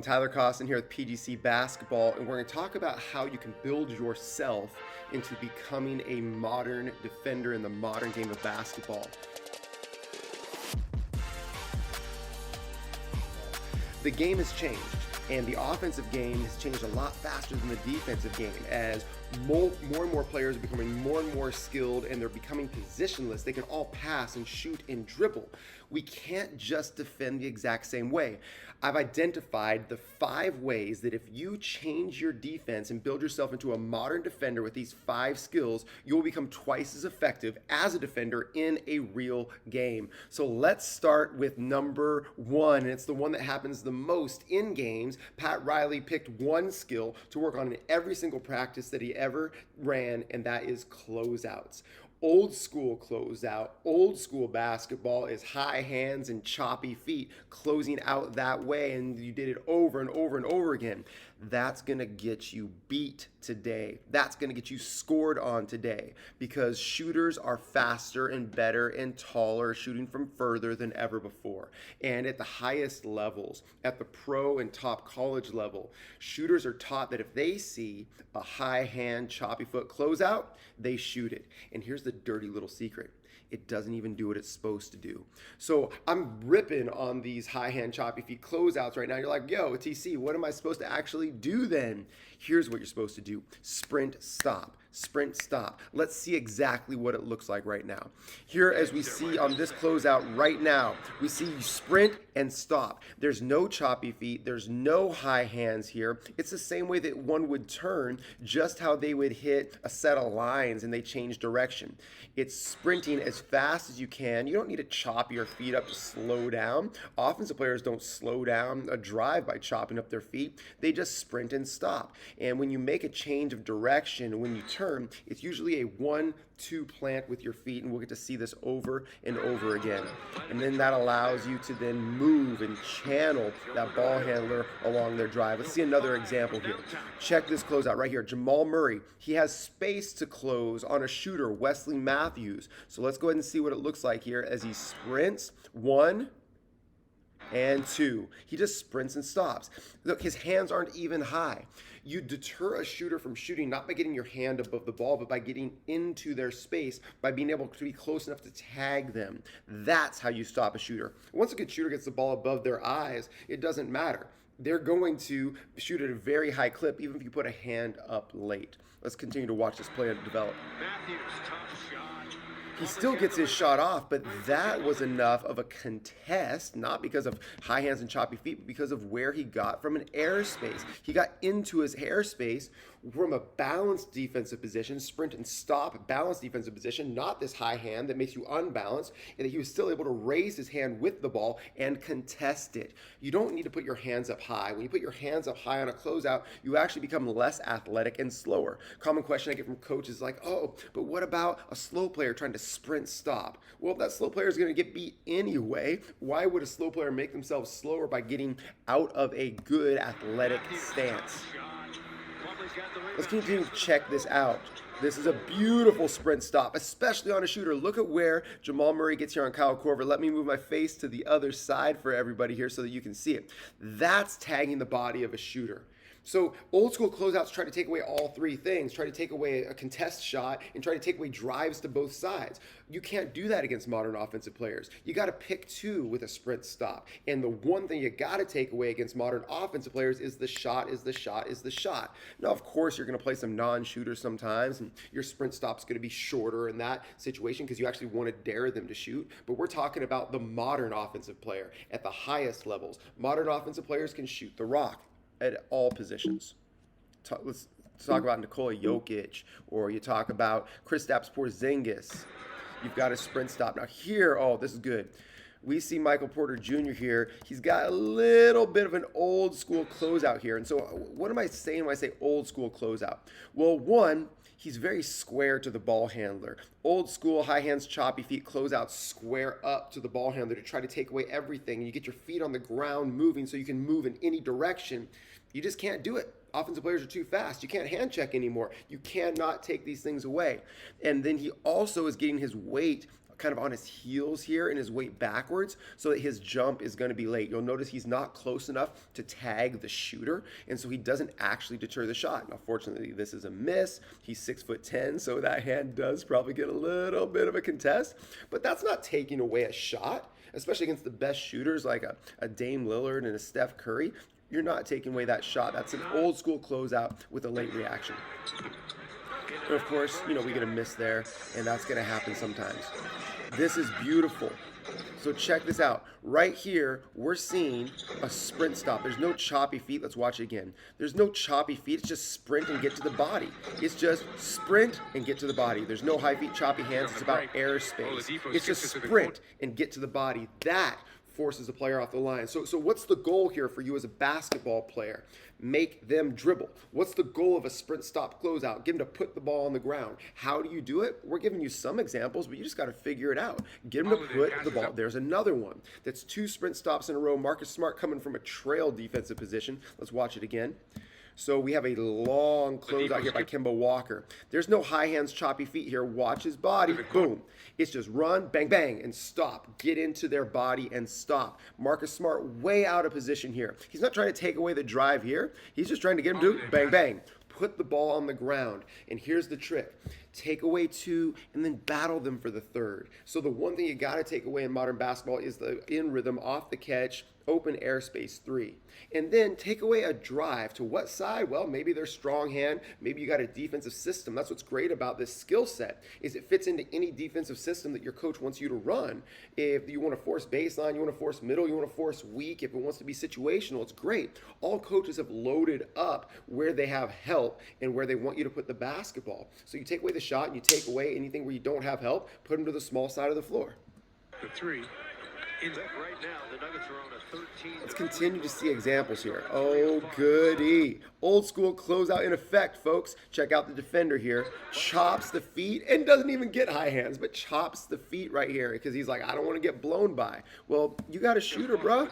Tyler Costin here with PGC Basketball, and we're going to talk about how you can build yourself into becoming a modern defender in the modern game of basketball. The game has changed, and the offensive game has changed a lot faster than the defensive game as more and more players are becoming more and more skilled, and they're becoming positionless. They can all pass and shoot and dribble. We can't just defend the exact same way. I've identified the 5 ways that if you change your defense and build yourself into a modern defender with these 5 skills, you'll become twice as effective as a defender in a real game. So let's start with number 1, and it's the one that happens the most in games. Pat Riley picked one skill to work on in every single practice that he ever ran, and that is closeouts. Old school closeout, old school basketball is high hands and choppy feet, closing out that way, and you did it over and over and over again. That's going to get you beat today. That's going to get you scored on today because shooters are faster and better and taller, shooting from further than ever before. And at the highest levels, at the pro and top college level, shooters are taught that if they see a high hand, choppy foot closeout, they shoot it. And here's the dirty little secret. It doesn't even do what it's supposed to do. So I'm ripping on these high hand choppy feet closeouts right now. You're like, yo, TC, what am I supposed to actually do then? Here's what you're supposed to do. Sprint, stop. Sprint, stop. Let's see exactly what it looks like right now. Here, as we see on this closeout right now, we see you sprint and stop. There's no choppy feet. There's no high hands here. It's the same way that one would turn, just how they would hit a set of lines and they change direction. It's sprinting as fast as you can. You don't need to chop your feet up to slow down. Offensive players don't slow down a drive by chopping up their feet. They just sprint and stop. And when you make a change of direction, when you turn, it's usually a 1-2 plant with your feet, and we'll get to see this over and over again. And then that allows you to then move and channel that ball handler along their drive. Let's see another example here. Check this closeout right here. Jamal Murray, he has space to close on a shooter, Wesley Matthews. So let's go ahead and see what it looks like here as he sprints. 1 and 2. He just sprints and stops. Look, his hands aren't even high. You deter a shooter from shooting not by getting your hand above the ball, but by getting into their space, by being able to be close enough to tag them. That's how you stop a shooter. Once a good shooter gets the ball above their eyes, it doesn't matter. They're going to shoot at a very high clip, even if you put a hand up late. Let's continue to watch this play develop. He still gets his shot off, but that was enough of a contest, not because of high hands and choppy feet, but because of where he got from an airspace. He got into his airspace from a balanced defensive position, sprint and stop, balanced defensive position, not this high hand that makes you unbalanced, and that he was still able to raise his hand with the ball and contest it. You don't need to put your hands up high. When you put your hands up high on a closeout, you actually become less athletic and slower. Common question I get from coaches is like, oh, but what about a slow player trying to sprint stop? Well, if that slow player is going to get beat anyway, why would a slow player make themselves slower by getting out of a good athletic stance? Let's continue to check this out. This is a beautiful sprint stop, especially on a shooter. Look at where Jamal Murray gets here on Kyle Korver. Let me move my face to the other side for everybody here so that you can see it. That's tagging the body of a shooter. So old school closeouts try to take away all 3 things, try to take away a contest shot and try to take away drives to both sides. You can't do that against modern offensive players. You got to pick 2 with a sprint stop. And the one thing you got to take away against modern offensive players is the shot, is the shot, is the shot. Now, of course, you're going to play some non-shooters sometimes, and your sprint stop's going to be shorter in that situation because you actually want to dare them to shoot. But we're talking about the modern offensive player at the highest levels. Modern offensive players can shoot the rock at all positions. Let's talk about Nikola Jokic, or you talk about Kristaps Porzingis. You've got a sprint stop. Now here, oh, this is good. We see Michael Porter Jr. here. He's got a little bit of an old school closeout here. And so what am I saying when I say old school closeout? Well, one, he's very square to the ball handler. Old school, high hands, choppy feet, closeout, square up to the ball handler to try to take away everything. And you get your feet on the ground moving so you can move in any direction. You just can't do it. Offensive players are too fast. You can't hand check anymore. You cannot take these things away. And then he also is getting his weight kind of on his heels here and his weight backwards so that his jump is going to be late. You'll notice he's not close enough to tag the shooter, and so he doesn't actually deter the shot. Now, fortunately, this is a miss. He's 6'10", so that hand does probably get a little bit of a contest, but that's not taking away a shot, especially against the best shooters like a Dame Lillard and a Steph Curry. You're not taking away that shot. That's an old school closeout with a late reaction. And of course, we get a miss there, and that's going to happen sometimes. This is beautiful. So check this out. Right here, we're seeing a sprint stop. There's no choppy feet. Let's watch it again. There's no choppy feet. It's just sprint and get to the body. It's just sprint and get to the body. There's no high feet, choppy hands. It's about airspace. It's just sprint and get to the body. That forces the player off the line. So what's the goal here for you as a basketball player? Make them dribble. What's the goal of a sprint stop closeout? Get them to put the ball on the ground. How do you do it? We're giving you some examples, but you just got to figure it out. Get them to put the ball. There's another one. That's 2 sprint stops in a row. Marcus Smart coming from a trail defensive position. Let's watch it again. So we have a long closeout here by Kemba Walker. There's no high hands, choppy feet here. Watch his body. Boom. It's just run, bang, bang, and stop. Get into their body and stop. Marcus Smart way out of position here. He's not trying to take away the drive here. He's just trying to get him to bang, bang. Put the ball on the ground. And here's the trick. Take away 2 and then battle them for the 3rd. So the one thing you got to take away in modern basketball is the in rhythm, off the catch, open airspace 3. And then take away a drive. To what side? Well, maybe they're strong hand. Maybe you got a defensive system. That's what's great about this skill set is it fits into any defensive system that your coach wants you to run. If you want to force baseline, you want to force middle, you want to force weak, if it wants to be situational, it's great. All coaches have loaded up where they have help and where they want you to put the basketball. So you take away the shot and you take away anything where you don't have help, put them to the small side of the floor. The 3. Right now, the Nuggets are on a 13. Let's continue to see examples here. Oh, goody. Old school closeout in effect, folks. Check out the defender here. Chops the feet and doesn't even get high hands, but chops the feet right here because he's like, I don't want to get blown by. Well, you got a shooter, bro.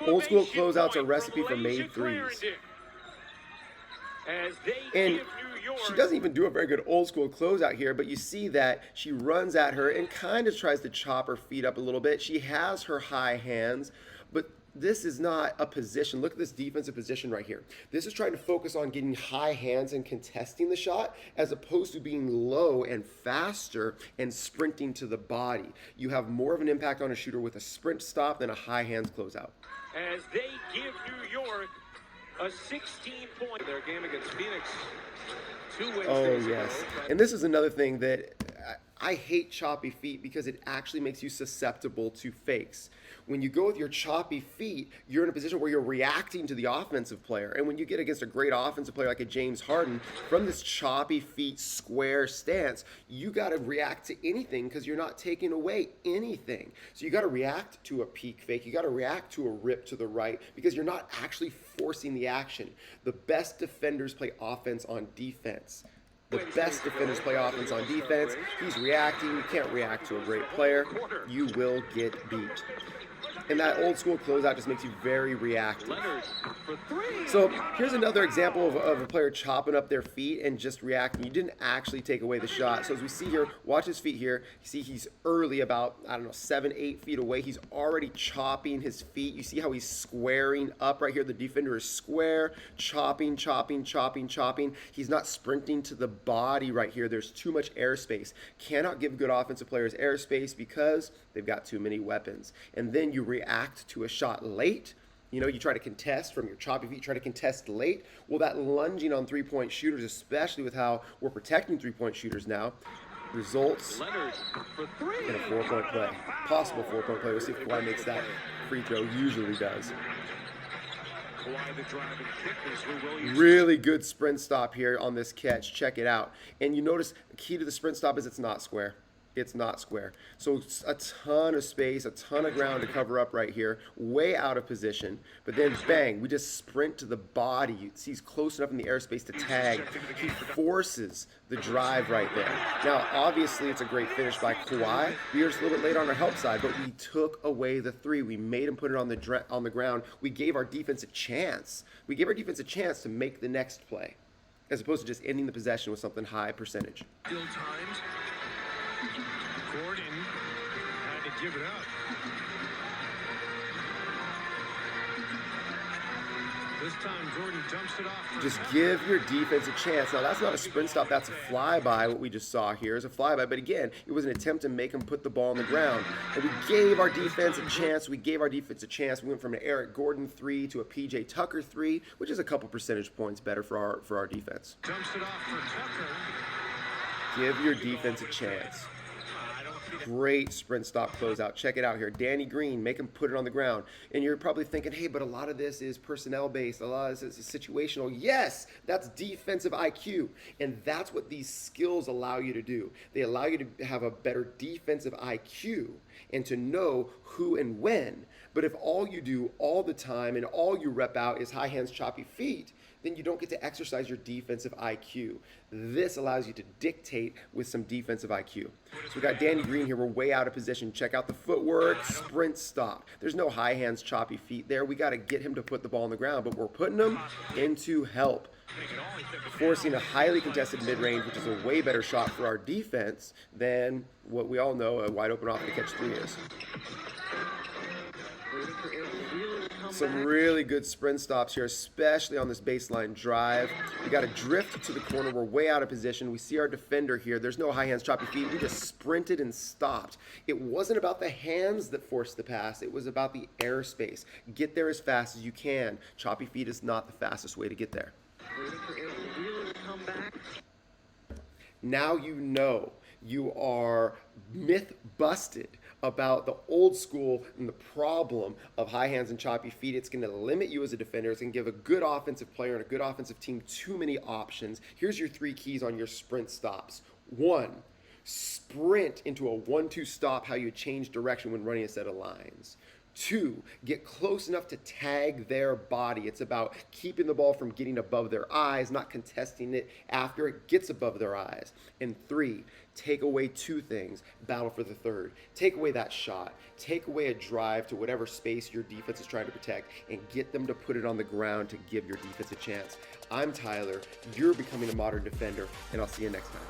Old school closeouts are a recipe for made threes. And she doesn't even do a very good old school closeout here, but you see that she runs at her and kind of tries to chop her feet up a little bit. She has her high hands, but this is not a position. Look at this defensive position right here. This is trying to focus on getting high hands and contesting the shot as opposed to being low and faster and sprinting to the body. You have more of an impact on a shooter with a sprint stop than a high hands closeout. As they give New York a 16-point their game against Phoenix. 2 Wednesdays Oh, yes. And this is another thing that I hate choppy feet because it actually makes you susceptible to fakes. When you go with your choppy feet, you're in a position where you're reacting to the offensive player. And when you get against a great offensive player like a James Harden, from this choppy feet square stance, you got to react to anything because you're not taking away anything. So you got to react to a peek fake. You got to react to a rip to the right because you're not actually forcing the action. The best defenders play offense on defense. The best defenders play offense on defense. He's reacting. You can't react to a great player. You will get beat. And that old school closeout just makes you very reactive. So here's another example of a player chopping up their feet and just reacting. You didn't actually take away the shot. So as we see here, watch his feet here. You see he's early about, 7, 8 feet away. He's already chopping his feet. You see how he's squaring up right here. The defender is square, chopping, chopping, chopping, chopping. He's not sprinting to the body right here. There's too much airspace. Cannot give good offensive players airspace because they've got too many weapons. And then you react to a shot late. You try to contest from your choppy feet, try to contest late. Well, that lunging on three-point shooters, especially with how we're protecting three-point shooters now, results in a 4-point play. Possible 4-point play. We'll see if Kawhi makes that free throw. Usually does. Really good sprint stop here on this catch. Check it out. And you notice the key to the sprint stop is it's not square. It's not square. So it's a ton of space, a ton of ground to cover up right here, way out of position. But then bang, we just sprint to the body. You see he's close enough in the airspace to tag. He forces the drive right there. Now, obviously, it's a great finish by Kawhi. We were just a little bit late on our help side, but we took away the 3. We made him put it on the ground. We gave our defense a chance. We gave our defense a chance to make the next play, as opposed to just ending the possession with something high percentage. Gordon had to give it up. This time Gordon dumps it off. Just give your defense a chance. Now, that's not a sprint stop. That's a flyby. What we just saw here is a flyby. But again, it was an attempt to make him put the ball on the ground. And we gave our defense a chance. We went from an Eric Gordon 3 to a PJ Tucker 3, which is a couple percentage points better for our defense. Dumps it off for Tucker. Give your defense a chance. Great sprint stop closeout. Check it out here. Danny Green, make him put it on the ground. And you're probably thinking, hey, but a lot of this is personnel based. A lot of this is situational. Yes, that's defensive IQ. And that's what these skills allow you to do. They allow you to have a better defensive IQ and to know who and when. But if all you do all the time and all you rep out is high hands, choppy feet, then you don't get to exercise your defensive IQ. This allows you to dictate with some defensive IQ. So we got Danny Green here. We're way out of position. Check out the footwork, sprint stop. There's no high hands, choppy feet there. We got to get him to put the ball on the ground, but we're putting him into help. Forcing a highly contested mid-range, which is a way better shot for our defense than what we all know a wide open off the catch 3 is. Some really good sprint stops here, especially on this baseline drive. We got to drift to the corner. We're way out of position. We see our defender here. There's no high hands, choppy feet. We just sprinted and stopped. It wasn't about the hands that forced the pass. It was about the airspace. Get there as fast as you can. Choppy feet is not the fastest way to get there. Now you know you are myth busted about the old school and the problem of high hands and choppy feet. It's going to limit you as a defender. It's going to give a good offensive player and a good offensive team too many options. Here's your 3 keys on your sprint stops. 1, sprint into a 1-2 stop, how you change direction when running a set of lines. 2, get close enough to tag their body. It's about keeping the ball from getting above their eyes, not contesting it after it gets above their eyes. And 3, take away 2 things, battle for the third. Take away that shot. Take away a drive to whatever space your defense is trying to protect and get them to put it on the ground to give your defense a chance. I'm Tyler. You're becoming a modern defender, and I'll see you next time.